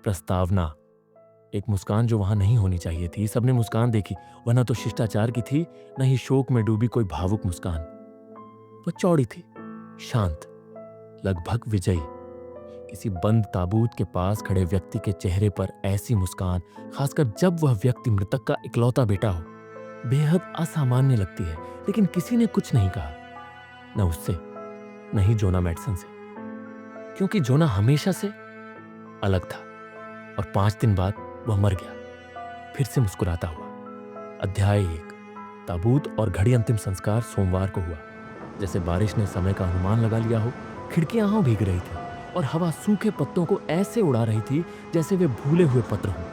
प्रस्तावना, एक मुस्कान जो वहां नहीं होनी चाहिए थी। सबने मुस्कान देखी, वह न तो शिष्टाचार की थी, न ही शोक में डूबी कोई भावुक मुस्कान। वह चौड़ी थी, शांत, लगभग विजयी। किसी बंद ताबूत के पास खड़े व्यक्ति के चेहरे पर ऐसी मुस्कान, खासकर जब वह व्यक्ति मृतक का इकलौता बेटा हो, बेहद असामान्य लगती है। लेकिन किसी ने कुछ नहीं कहा, न उससे, न ही जोना मैडसन से, क्योंकि जोना हमेशा से अलग था। और 5 दिन बाद वह मर गया, फिर से मुस्कुराता हुआ। अध्याय 1। ताबूत और घड़ी अंतिम संस्कार सोमवार को हुआ। जैसे बारिश ने समय का अनुमान लगा लिया हो। खिड़कियां भीग रही थी और हवा सूखे पत्तों को ऐसे उड़ा रही थी जैसे वे भूले हुए पत्र हों।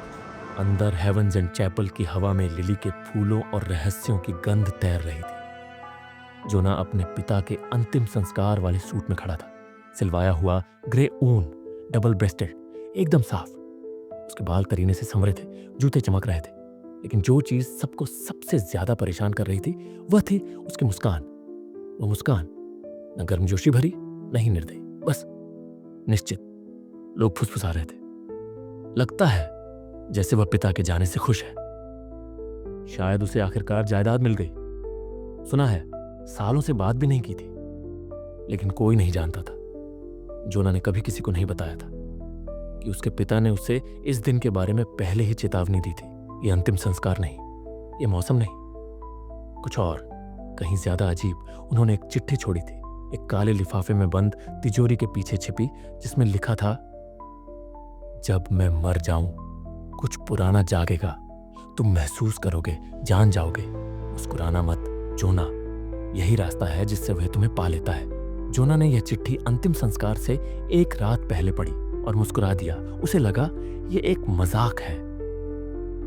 अंदर हेवंस एंड चैपल की हवा में लिली के फूलों और रहस्यों की गंध तैर रही थी। जोना अपने पिता के अंतिम संस्कार वाले सूट में खड़ा था, सिलवाया हुआ ग्रे ऊन, डबल ब्रेस्टेड, एकदम साफ। उसके बाल करीने से संवरे थे, जूते चमक रहे थे। लेकिन जो चीज सबको सबसे ज्यादा परेशान कर रही थी वह थी उसकी मुस्कान। वो मुस्कान न गर्मजोशी भरी, न ही निर्दयी, बस निश्चित। लोग फुसफुसा रहे थे। लगता है जैसे वह पिता के जाने से खुश है। शायद उसे आखिरकार जायदाद मिल गई। सुना है सालों से बात भी नहीं की थी। लेकिन कोई नहीं जानता था, जोना ने कभी किसी को नहीं बताया था कि उसके पिता ने उसे इस दिन के बारे में पहले ही चेतावनी दी थी। ये अंतिम संस्कार नहीं, ये मौसम नहीं, कुछ और, कहीं ज्यादा अजीब। उन्होंने एक चिट्ठी छोड़ी थी, एक काले लिफाफे में बंद, तिजोरी के पीछे छिपी, जिसमें लिखा था, जब मैं मर जाऊं कुछ पुराना जागेगा, तुम महसूस करोगे, जान जाओगे। मुस्कुराना मत जोना, यही रास्ता है जिससे वह तुम्हें पा लेता है। जोना ने यह चिट्ठी अंतिम संस्कार से एक रात पहले पढ़ी और मुस्कुरा दिया। उसे लगा ये एक मजाक है।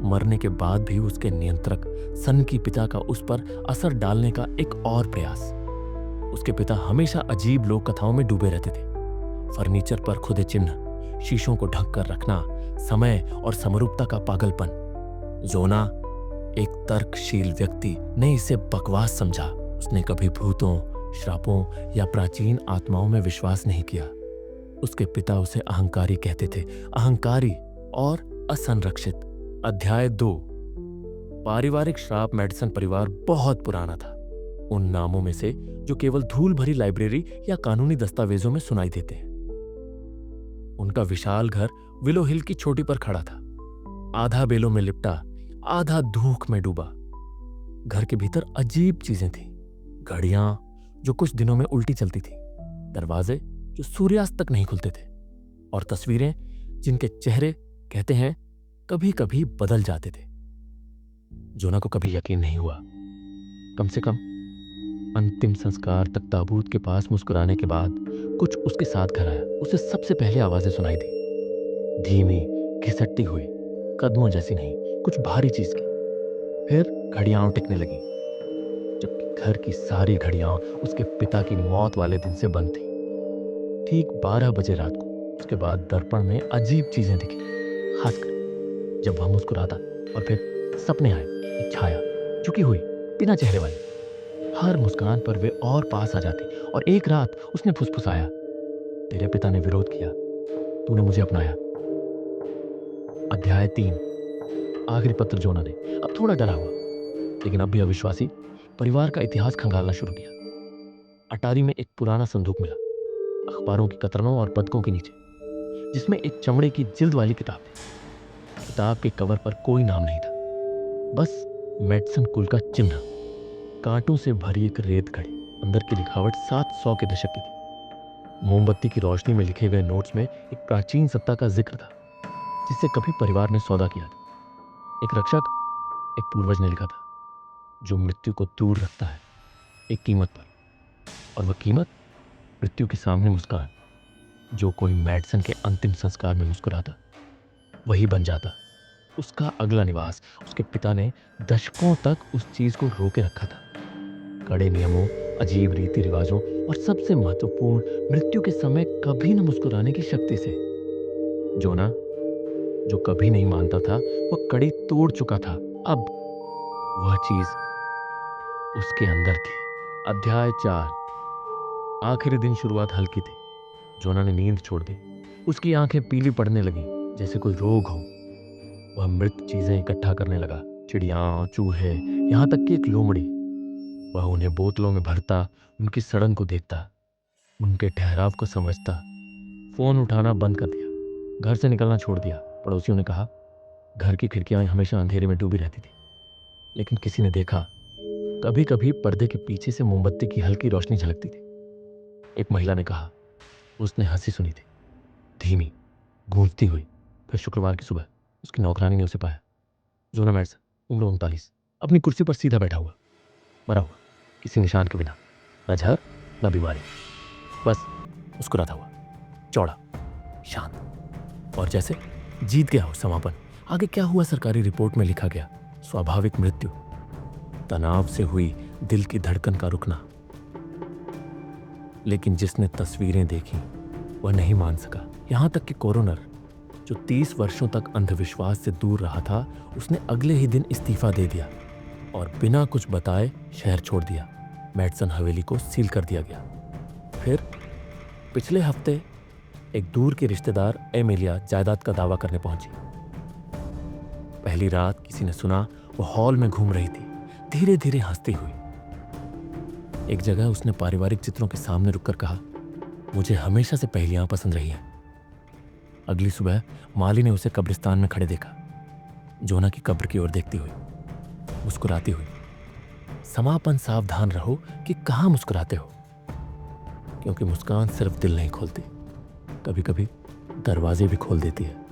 मरने के बाद भी उसके नियंत्रक सन की पिता का उस पर असर डालने का एक और प्रयास। उसके पिता हमेशा अजीब लोक कथाओं में डूबे रहते थे। फर्नीचर पर खुदे चिन्ह, शीशों को ढक कर रखना, समय और समरूपता का पागलपन। जोना, एक तर्कशील व्यक्ति, ने इसे बकवास समझा। उसने कभी भूतों, श्रापों या प्राचीन आत्माओं में विश्वास नहीं किया। उसके पिता उसे अहंकारी कहते थे, अहंकारी और असंरक्षित। अध्याय 2। पारिवारिक श्राप। मैडसन परिवार बहुत पुराना था, उन नामों में से जो केवल धूल भरी लाइब्रेरी या कानूनी दस्तावेजों में सुनाई देते हैं। उनका विशाल घर विलो हिल की चोटी पर खड़ा था, आधा बेलों में लिपटा, आधा धूख में डूबा। घर के भीतर अजीब चीजें थीं, घड़ियां जो कुछ दिनों में उल्टी चलती थी, दरवाजे जो सूर्यास्त तक नहीं खुलते थे, और तस्वीरें जिनके चेहरे, कहते हैं, कभी कभी बदल जाते थे। जोना को कभी यकीन नहीं हुआ। कम से कम अंतिम संस्कार तक ताबूत के पास मुस्कुराने के बाद कुछ उसके साथ घर आया। उसे सबसे पहले आवाजें सुनाई दी, धीमी, घिसटती हुई, कदमों जैसी नहीं, कुछ भारी चीज की। फिर घड़ियां टिकने लगी, जबकि घर की सारी घड़ियां उसके पिता की मौत वाले दिन से बंद थी। ठीक 12 बजे रात को उसके बाद दर्पण में अजीब चीजें दिखी, खासकर जब वह मुस्कुराता। और फिर सपने आए, एक छाया झुकी हुई, बिना चेहरे वाली। हर मुस्कान पर वे और पास आ जाती। और एक रात उसने फुसफुसाया, तेरे पिता ने विरोध किया, तूने मुझे अपनाया। अध्याय 3। आखिरी पत्र। जोना ने अब थोड़ा डरा हुआ, लेकिन अब भी अविश्वासी, परिवार का इतिहास खंगालना शुरू किया। अटारी में एक पुराना संदूक मिला, अखबारों की कतरनों और पदकों के नीचे, जिसमें एक चमड़े की जिल्द वाली किताब थी। किताब के कवर पर कोई नाम नहीं था, बस मेडसन कुल का चिन्ह। कांटों से भरी एक रेत घड़ी, अंदर की लिखावट 700 के दशक की थी। मोमबत्ती की रोशनी में लिखे गए नोट्स में एक प्राचीन सत्ता का जिक्र था, जिससे कभी परिवार ने सौदा किया था। एक रक्षक, एक पूर्वज ने लिखा था, जो मृत्यु को दूर रखता है एक कीमत पर, और वह कीमत मृत्यु के सामने मुस्कान। जो कोई मैडसन के अंतिम संस्कार में मुस्कुराता, वही बन जाता उसका अगला निवास। उसके पिता ने दशकों तक उस चीज को रोके रखा था, कड़े नियमों, अजीब रीति रिवाजों और सबसे महत्वपूर्ण, मृत्यु के समय कभी न मुस्कुराने की शक्ति से। जोना, जो कभी नहीं मानता था, वह कड़ी तोड़ चुका था। अब वह चीज उसके अंदर थी। अध्याय 4। आखिरी दिन। शुरुआत हल्की थी। जोना ने नींद छोड़ दी। उसकी आंखें पीली पड़ने लगी, जैसे कोई रोग हो। वह मृत चीजें इकट्ठा करने लगा, चिड़िया, चूहे, यहाँ तक कि एक लोमड़ी। वह उन्हें बोतलों में भरता, उनकी सड़न को देखता, उनके ठहराव को समझता। फोन उठाना बंद कर दिया, घर से निकलना छोड़ दिया। पड़ोसियों ने कहा घर की खिड़कियां हमेशा अंधेरे में डूबी रहती थी, लेकिन किसी ने देखा कभी कभी पर्दे के पीछे से मोमबत्ती की हल्की रोशनी झलकती थी। एक महिला ने कहा उसने हंसी सुनी थी, धीमी, गूंजती हुई। फिर शुक्रवार की सुबह उसकी नौकरानी ने उसे पाया, जोना मैडसन, उम्र 39, अपनी कुर्सी पर सीधा बैठा हुआ, मरा हुआ, किसी निशान के बिना, न जहर न बीमारी, बस मुस्कुराता हुआ, चौड़ा, शांत, और जैसे जीत गया हो समापन। आगे क्या हुआ सरकारी रिपोर्ट में लिखा गया, स्वाभाविक मृत्यु, तनाव से हुई दिल की धड़कन का रुकना। लेकिन जिसने तस्वीरें देखी वह नहीं मान सका। यहां तक कि कोरोनर, जो 30 वर्षों तक अंधविश्वास से दूर रहा था, उसने अगले ही दिन इस्तीफा दे दिया और बिना कुछ बताए शहर छोड़ दिया। मैडसन हवेली को सील कर दिया गया। फिर पिछले हफ्ते एक दूर के रिश्तेदार एमिलिया जायदाद का दावा करने पहुंची। पहली रात किसी ने सुना वो हॉल में घूम रही थी, धीरे धीरे हंसती हुई। एक जगह उसने पारिवारिक चित्रों के सामने रुककर कहा, मुझे हमेशा से पहेलियां पसंद रही हैं। अगली सुबह माली ने उसे कब्रिस्तान में खड़े देखा, जोना की कब्र की ओर देखती हुई, मुस्कुराती हुई। समापन सावधान रहो कि कहां मुस्कुराते हो, क्योंकि मुस्कान सिर्फ दिल नहीं खोलती, कभी कभी दरवाजे भी खोल देती है।